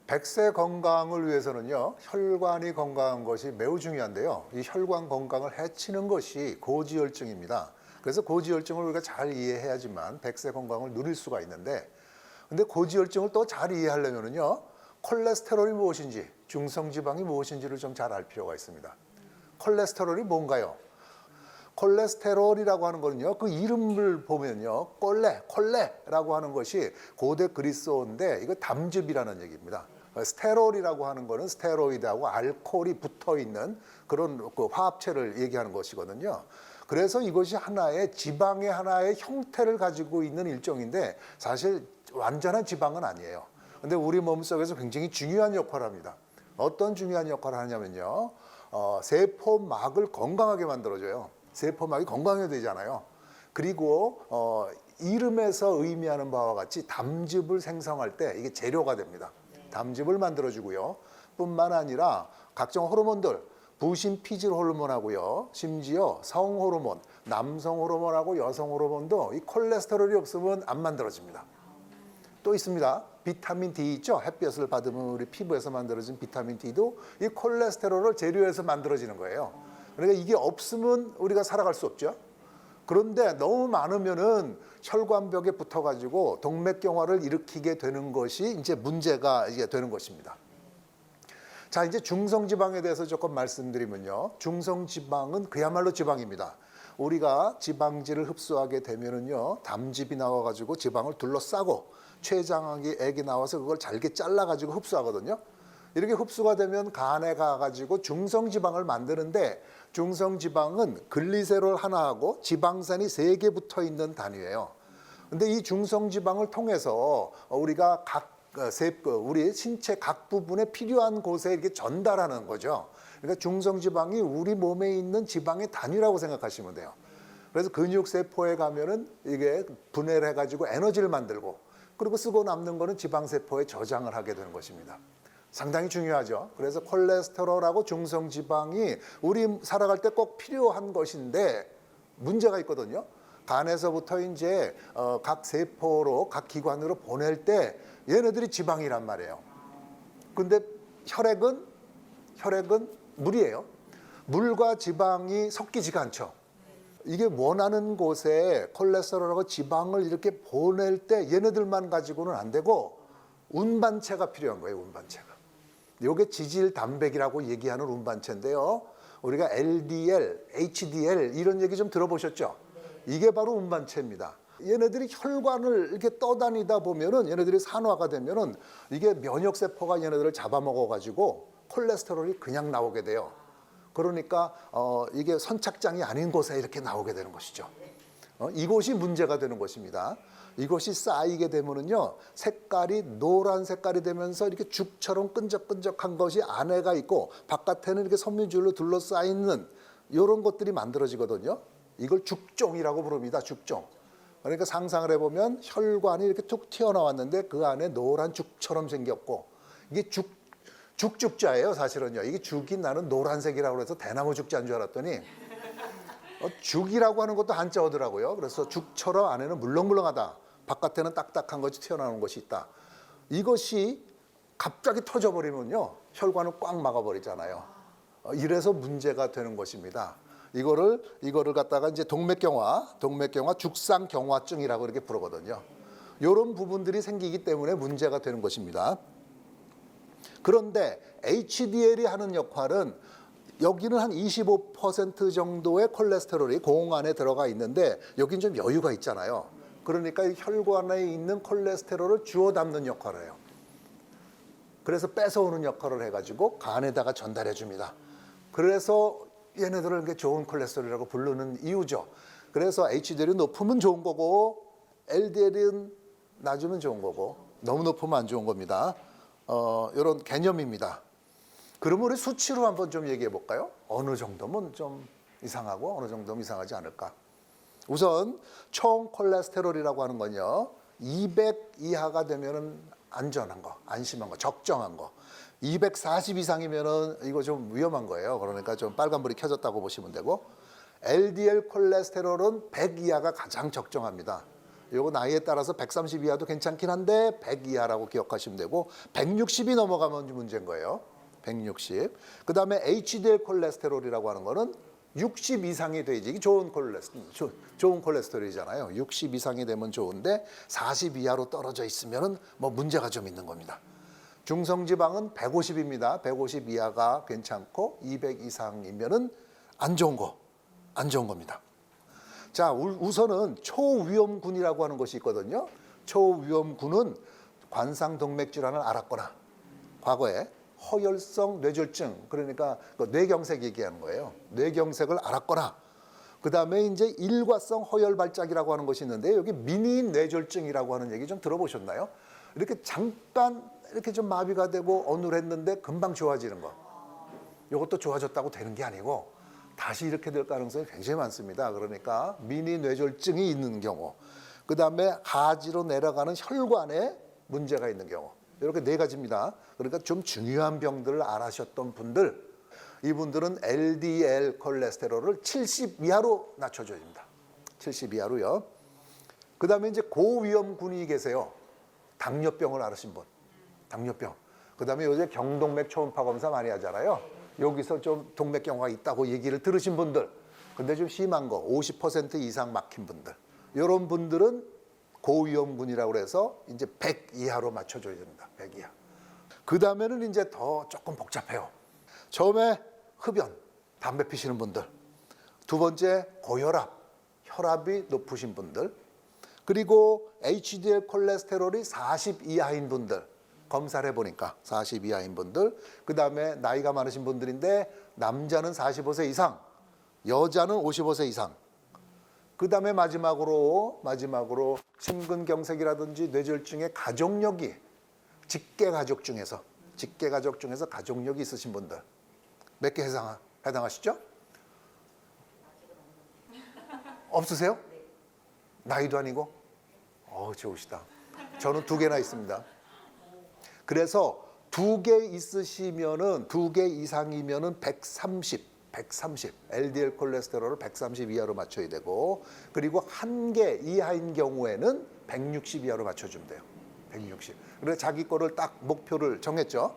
백세 건강을 위해서는요, 혈관이 건강한 것이 매우 중요한데요. 이 혈관 건강을 해치는 것이 고지혈증입니다. 그래서 고지혈증을 우리가 잘 이해해야지만 백세 건강을 누릴 수가 있는데, 근데 고지혈증을 또 잘 이해하려면요, 콜레스테롤이 무엇인지, 중성지방이 무엇인지를 좀 잘 알 필요가 있습니다. 콜레스테롤이 뭔가요? 콜레스테롤이라고 하는 거는요, 그 이름을 보면요, 콜레라고 하는 것이 고대 그리스어인데 이거 담즙이라는 얘기입니다. 스테롤이라고 하는 거는 스테로이드하고 알코올이 붙어 있는 그런 그 화합체를 얘기하는 것이거든요. 그래서 이것이 하나의 지방의 하나의 형태를 가지고 있는 일종인데 사실 완전한 지방은 아니에요. 근데 우리 몸속에서 굉장히 중요한 역할을 합니다. 어떤 중요한 역할을 하냐면요, 세포막을 건강하게 만들어줘요. 세포막이 건강해야 되잖아요. 그리고 이름에서 의미하는 바와 같이 담즙을 생성할 때 이게 재료가 됩니다. 담즙을 만들어주고요. 뿐만 아니라 각종 호르몬들, 부신 피질 호르몬하고요, 심지어 성 호르몬, 남성 호르몬하고 여성 호르몬도 이 콜레스테롤이 없으면 안 만들어집니다. 또 있습니다. 비타민 D 있죠? 햇볕을 받으면 우리 피부에서 만들어진 비타민 D도 이 콜레스테롤을 재료해서 만들어지는 거예요. 그러니까 이게 없으면 우리가 살아갈 수 없죠. 그런데 너무 많으면은 혈관벽에 붙어가지고 동맥경화를 일으키게 되는 것이 이제 문제가 이게 되는 것입니다. 자, 이제 중성지방에 대해서 조금 말씀드리면요, 중성지방은 그야말로 지방입니다. 우리가 지방질을 흡수하게 되면은요, 담즙이 나와가지고 지방을 둘러싸고 췌장액이 나와서 그걸 잘게 잘라가지고 흡수하거든요. 이렇게 흡수가 되면 간에 가가지고 중성지방을 만드는데, 중성지방은 글리세롤 하나하고 지방산이 3개 붙어 있는 단위예요. 근데 이 중성지방을 통해서 우리가 우리 신체 각 부분에 필요한 곳에 이렇게 전달하는 거죠. 그러니까 중성지방이 우리 몸에 있는 지방의 단위라고 생각하시면 돼요. 그래서 근육세포에 가면은 이게 분해를 해가지고 에너지를 만들고, 그리고 쓰고 남는 거는 지방세포에 저장을 하게 되는 것입니다. 상당히 중요하죠. 그래서 콜레스테롤하고 중성지방이 우리 살아갈 때 꼭 필요한 것인데 문제가 있거든요. 간에서부터 이제 각 세포로, 각 기관으로 보낼 때 얘네들이 지방이란 말이에요. 근데 혈액은 물이에요. 물과 지방이 섞이지가 않죠. 이게 원하는 곳에 콜레스테롤하고 지방을 이렇게 보낼 때 얘네들만 가지고는 안 되고 운반체가 필요한 거예요. 운반체가. 이게 지질 단백이라고 얘기하는 운반체인데요, 우리가 LDL, HDL 이런 얘기 좀 들어보셨죠? 이게 바로 운반체입니다. 얘네들이 혈관을 이렇게 떠다니다 보면은, 얘네들이 산화가 되면은 이게 면역세포가 얘네들을 잡아먹어 가지고 콜레스테롤이 그냥 나오게 돼요. 그러니까 이게 선착장이 아닌 곳에 이렇게 나오게 되는 것이죠. 이것이 문제가 되는 것입니다. 이것이 쌓이게 되면은요, 색깔이 노란 색깔이 되면서 이렇게 죽처럼 끈적끈적한 것이 안에가 있고 바깥에는 이렇게 섬유질로 둘러싸이는 이런 것들이 만들어지거든요. 이걸 죽종이라고 부릅니다. 죽종. 그러니까 상상을 해보면 혈관이 이렇게 툭 튀어나왔는데 그 안에 노란 죽처럼 생겼고, 이게 죽자예요. 사실은요, 이게 죽이 나는 노란색이라고 해서 대나무 죽자인 줄 알았더니 죽이라고 하는 것도 한자어더라고요. 그래서 죽처럼 안에는 물렁물렁하다, 바깥에는 딱딱한 것이 튀어나오는 것이 있다. 이것이 갑자기 터져버리면요, 혈관을 꽉 막아버리잖아요. 이래서 문제가 되는 것입니다. 이거를 갖다가 이제 동맥경화 죽상경화증이라고 이렇게 부르거든요. 이런 부분들이 생기기 때문에 문제가 되는 것입니다. 그런데 HDL이 하는 역할은, 여기는 한 25% 정도의 콜레스테롤이 공 안에 들어가 있는데 여긴 좀 여유가 있잖아요. 그러니까 혈관에 있는 콜레스테롤을 주워 담는 역할을 해요. 그래서 뺏어오는 역할을 해가지고 간에다가 전달해 줍니다. 그래서 얘네들을 좋은 콜레스테롤이라고 부르는 이유죠. 그래서 HDL이 높으면 좋은 거고 LDL은 낮으면 좋은 거고 너무 높으면 안 좋은 겁니다. 이런 개념입니다. 그러면 우리 수치로 한번 좀 얘기해 볼까요? 어느 정도면 좀 이상하고 어느 정도면 이상하지 않을까? 우선 총 콜레스테롤이라고 하는 건요, 200 이하가 되면은 안전한 거, 안심한 거, 적정한 거. 240 이상이면은 이거 좀 위험한 거예요. 그러니까 좀 빨간불이 켜졌다고 보시면 되고, LDL 콜레스테롤은 100 이하가 가장 적정합니다. 요거 나이에 따라서 130 이하도 괜찮긴 한데 100 이하라고 기억하시면 되고 160이 넘어가면 문제인 거예요. 160. 그다음에 HDL 콜레스테롤이라고 하는 거는 60 이상이 돼야지 이게 좋은 콜레스테롤이잖아요. 60 이상이 되면 좋은데 40 이하로 떨어져 있으면은 뭐 문제가 좀 있는 겁니다. 중성지방은 150입니다. 150 이하가 괜찮고 200 이상이면은 안 좋은 겁니다. 자, 우선은 초위험군이라고 하는 것이 있거든요. 초위험군은 관상동맥 질환을 앓았거나 과거에 허혈성 뇌졸중, 그러니까 뇌경색 얘기하는 거예요. 뇌경색을 앓았거나 그다음에 이제 일과성 허혈 발작이라고 하는 것이 있는데 여기 미니 뇌졸중이라고 하는 얘기 좀 들어보셨나요? 이렇게 잠깐 이렇게 좀 마비가 되고 어눌했는데 금방 좋아지는 거. 이것도 좋아졌다고 되는 게 아니고 다시 이렇게 될 가능성이 굉장히 많습니다. 그러니까 미니 뇌졸중이 있는 경우, 그다음에 하지로 내려가는 혈관에 문제가 있는 경우, 이렇게 네 가지입니다. 그러니까 좀 중요한 병들을 앓으셨던 분들, 이분들은 LDL 콜레스테롤을 70 이하로 낮춰줘야 됩니다. 70 이하로요. 그다음에 이제 고위험군이 계세요. 당뇨병을 앓으신 분, 당뇨병. 그다음에 요새 경동맥 초음파 검사 많이 하잖아요. 여기서 좀 동맥경화가 있다고 얘기를 들으신 분들, 근데 좀 심한 거 50% 이상 막힌 분들, 이런 분들은 고위험군이라고 해서 이제 100 이하로 맞춰줘야 됩니다. 100 이하. 그 다음에는 이제 더 조금 복잡해요. 처음에 흡연, 담배 피시는 분들, 두 번째 고혈압, 혈압이 높으신 분들, 그리고 HDL 콜레스테롤이 40 이하인 분들, 검사를 해보니까 40 이하인 분들, 그 다음에 나이가 많으신 분들인데 남자는 45세 이상, 여자는 55세 이상, 그 다음에 마지막으로 심근경색이라든지 뇌졸중의 가족력이 직계가족 중에서 가족력이 있으신 분들 몇 개 해당하시죠? 없으세요? 나이도 아니고? 좋으시다. 저는 2개나 있습니다. 그래서 2개 있으시면은 2개 이상이면은 130 LDL 콜레스테롤을 130 이하로 맞춰야 되고, 그리고 1개 이하인 경우에는 160 이하로 맞춰주면 돼요. 160. 그래서 자기 거를 딱 목표를 정했죠.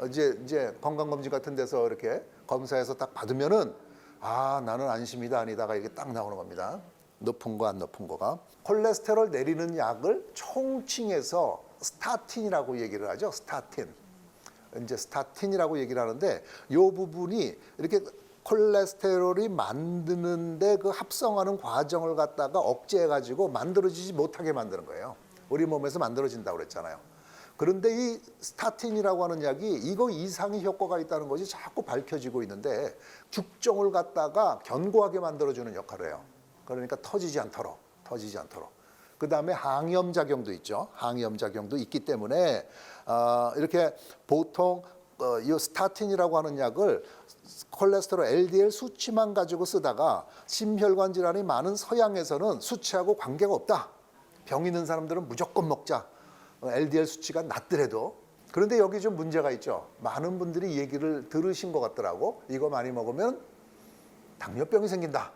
이제 건강검진 같은 데서 이렇게 검사해서 딱 받으면은 나는 안심이다 아니다가 이게 딱 나오는 겁니다. 높은 거 안 높은 거가. 콜레스테롤 내리는 약을 총칭해서 스타틴이라고 얘기를 하죠. 스타틴이라고 얘기를 하는데 이 부분이 이렇게 콜레스테롤이 만드는데 그 합성하는 과정을 갖다가 억제해가지고 만들어지지 못하게 만드는 거예요. 우리 몸에서 만들어진다고 그랬잖아요. 그런데 이 스타틴이라고 하는 약이 이거 이상의 효과가 있다는 것이 자꾸 밝혀지고 있는데 죽종을 갖다가 견고하게 만들어주는 역할을 해요. 그러니까 터지지 않도록. 그 다음에 항염작용도 있죠. 항염작용도 있기 때문에 이렇게 보통 이 스타틴이라고 하는 약을 콜레스테롤 LDL 수치만 가지고 쓰다가 심혈관 질환이 많은 서양에서는 수치하고 관계가 없다. 병 있는 사람들은 무조건 먹자. LDL 수치가 낮더라도. 그런데 여기 좀 문제가 있죠. 많은 분들이 얘기를 들으신 것 같더라고. 이거 많이 먹으면 당뇨병이 생긴다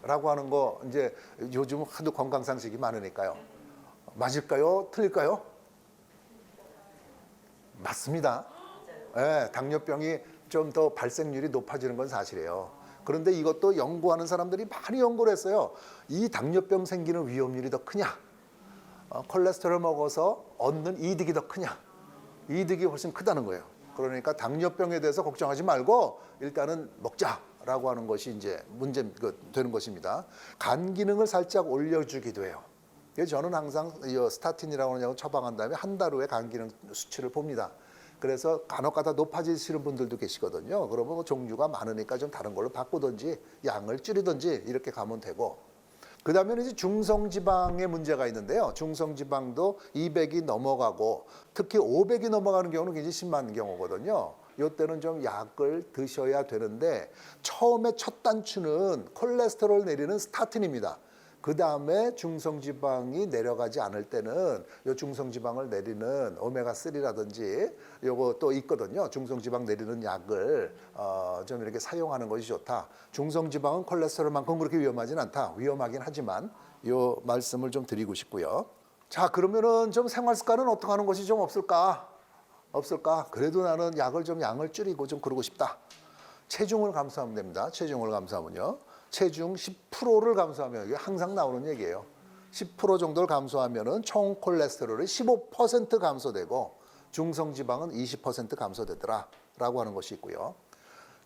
라고 하는 거, 이제 요즘 하도 건강상식이 많으니까요. 맞을까요? 틀릴까요? 맞습니다. 네, 당뇨병이 좀 더 발생률이 높아지는 건 사실이에요. 그런데 이것도 연구하는 사람들이 많이 연구를 했어요. 이 당뇨병 생기는 위험률이 더 크냐? 콜레스테롤 먹어서 얻는 이득이 더 크냐? 이득이 훨씬 크다는 거예요. 그러니까 당뇨병에 대해서 걱정하지 말고 일단은 먹자라고 하는 것이 이제 문제 되는 것입니다. 간 기능을 살짝 올려주기도 해요. 그래서 저는 항상 이 스타틴이라고 하는 약을 처방한 다음에 한 달 후에 간 기능 수치를 봅니다. 그래서 간혹가다 높아지시는 분들도 계시거든요. 그러면 뭐 종류가 많으니까 좀 다른 걸로 바꾸든지 양을 줄이든지 이렇게 가면 되고, 그 다음에는 이제 중성지방에 문제가 있는데요. 중성지방도 200이 넘어가고 특히 500이 넘어가는 경우는 굉장히 심한 경우거든요. 이때는 좀 약을 드셔야 되는데 처음에 첫 단추는 콜레스테롤 내리는 스타틴입니다. 그 다음에 중성지방이 내려가지 않을 때는 이 중성지방을 내리는 오메가3라든지 요거 또 있거든요. 중성지방 내리는 약을 좀 이렇게 사용하는 것이 좋다. 중성지방은 콜레스테롤만큼 그렇게 위험하진 않다. 위험하긴 하지만 요 말씀을 좀 드리고 싶고요. 자, 그러면은 좀 생활 습관은 어떻게 하는 것이 좀 없을까? 그래도 나는 약을 좀 양을 줄이고 좀 그러고 싶다. 체중을 감소하면 됩니다. 체중을 감소하면요. 체중 10%를 감소하면 이게 항상 나오는 얘기예요. 10% 정도를 감소하면은 총 콜레스테롤이 15% 감소되고 중성 지방은 20% 감소되더라라고 하는 것이 있고요.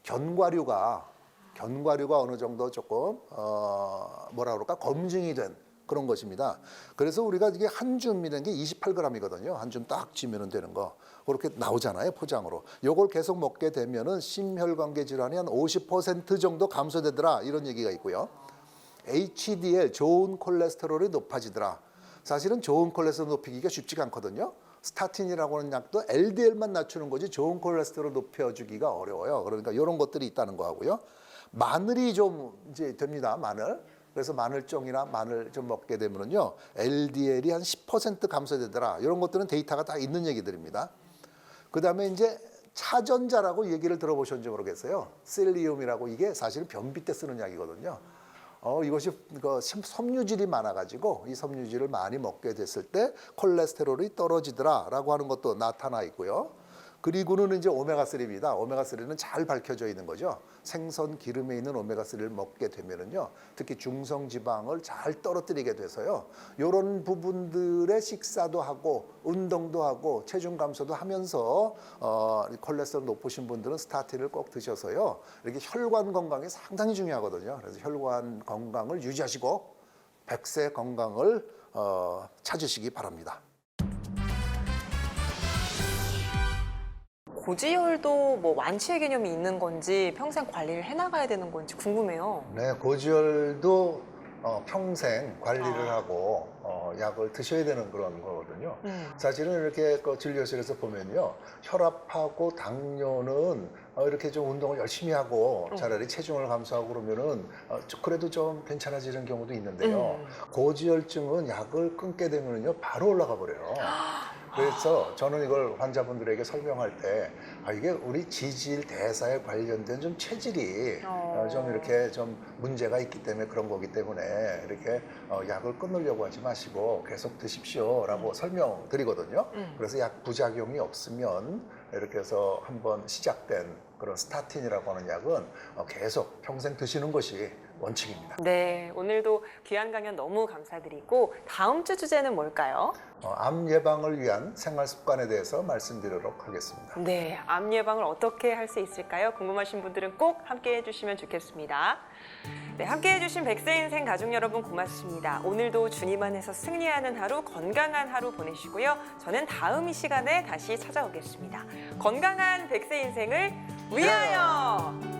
견과류가 어느 정도 조금 뭐라 그럴까 검증이 된 그런 것입니다. 그래서 우리가 이게 한 줌이라는 게 28g이거든요. 한 줌 딱 쥐면 되는 거. 그렇게 나오잖아요, 포장으로. 요걸 계속 먹게 되면은 심혈관계 질환이 한 50% 정도 감소되더라. 이런 얘기가 있고요. HDL, 좋은 콜레스테롤이 높아지더라. 사실은 좋은 콜레스테롤 높이기가 쉽지가 않거든요. 스타틴이라고 하는 약도 LDL만 낮추는 거지 좋은 콜레스테롤 높여주기가 어려워요. 그러니까 이런 것들이 있다는 거하고요. 마늘이 좀 이제 됩니다, 마늘. 그래서 마늘종이나 마늘 좀 먹게 되면은요, LDL이 한 10% 감소되더라. 이런 것들은 데이터가 다 있는 얘기들입니다. 그 다음에 이제 차전자라고 얘기를 들어보셨는지 모르겠어요. 셀리움이라고 이게 사실은 변비 때 쓰는 약이거든요. 이것이 섬유질이 많아가지고 이 섬유질을 많이 먹게 됐을 때 콜레스테롤이 떨어지더라라고 하는 것도 나타나 있고요. 그리고는 이제 오메가3입니다. 오메가3는 잘 밝혀져 있는 거죠. 생선 기름에 있는 오메가3를 먹게 되면은요, 특히 중성 지방을 잘 떨어뜨리게 돼서요, 이런 부분들의 식사도 하고 운동도 하고 체중 감소도 하면서 콜레스테롤 높으신 분들은 스타틴을 꼭 드셔서요, 이렇게 혈관 건강이 상당히 중요하거든요. 그래서 혈관 건강을 유지하시고 100세 건강을 찾으시기 바랍니다. 고지혈도 뭐 완치의 개념이 있는 건지 평생 관리를 해나가야 되는 건지 궁금해요. 네, 고지혈도 평생 관리를 하고 약을 드셔야 되는 그런 거거든요. 사실은 이렇게 진료실에서 보면요, 혈압하고 당뇨는 이렇게 좀 운동을 열심히 하고 차라리 체중을 감소하고 그러면은 그래도 좀 괜찮아지는 경우도 있는데요. 고지혈증은 약을 끊게 되면은요, 바로 올라가 버려요. 그래서 저는 이걸 환자분들에게 설명할 때 이게 우리 지질 대사에 관련된 좀 체질이 좀 이렇게 좀 문제가 있기 때문에 그런 거기 때문에 이렇게 약을 끊으려고 하지 마시고 계속 드십시오라고 설명드리거든요. 그래서 약 부작용이 없으면 이렇게 해서 한번 시작된 그런 스타틴이라고 하는 약은 계속 평생 드시는 것이 원칙입니다. 네, 오늘도 귀한 강연 너무 감사드리고 다음 주 주제는 뭘까요? 암 예방을 위한 생활 습관에 대해서 말씀드리도록 하겠습니다. 네, 암 예방을 어떻게 할 수 있을까요? 궁금하신 분들은 꼭 함께해 주시면 좋겠습니다. 네, 함께해 주신 100세 인생 가족 여러분 고맙습니다. 오늘도 주님 안에서 승리하는 하루, 건강한 하루 보내시고요. 저는 다음 이 시간에 다시 찾아오겠습니다. 건강한 100세 인생을 위하여!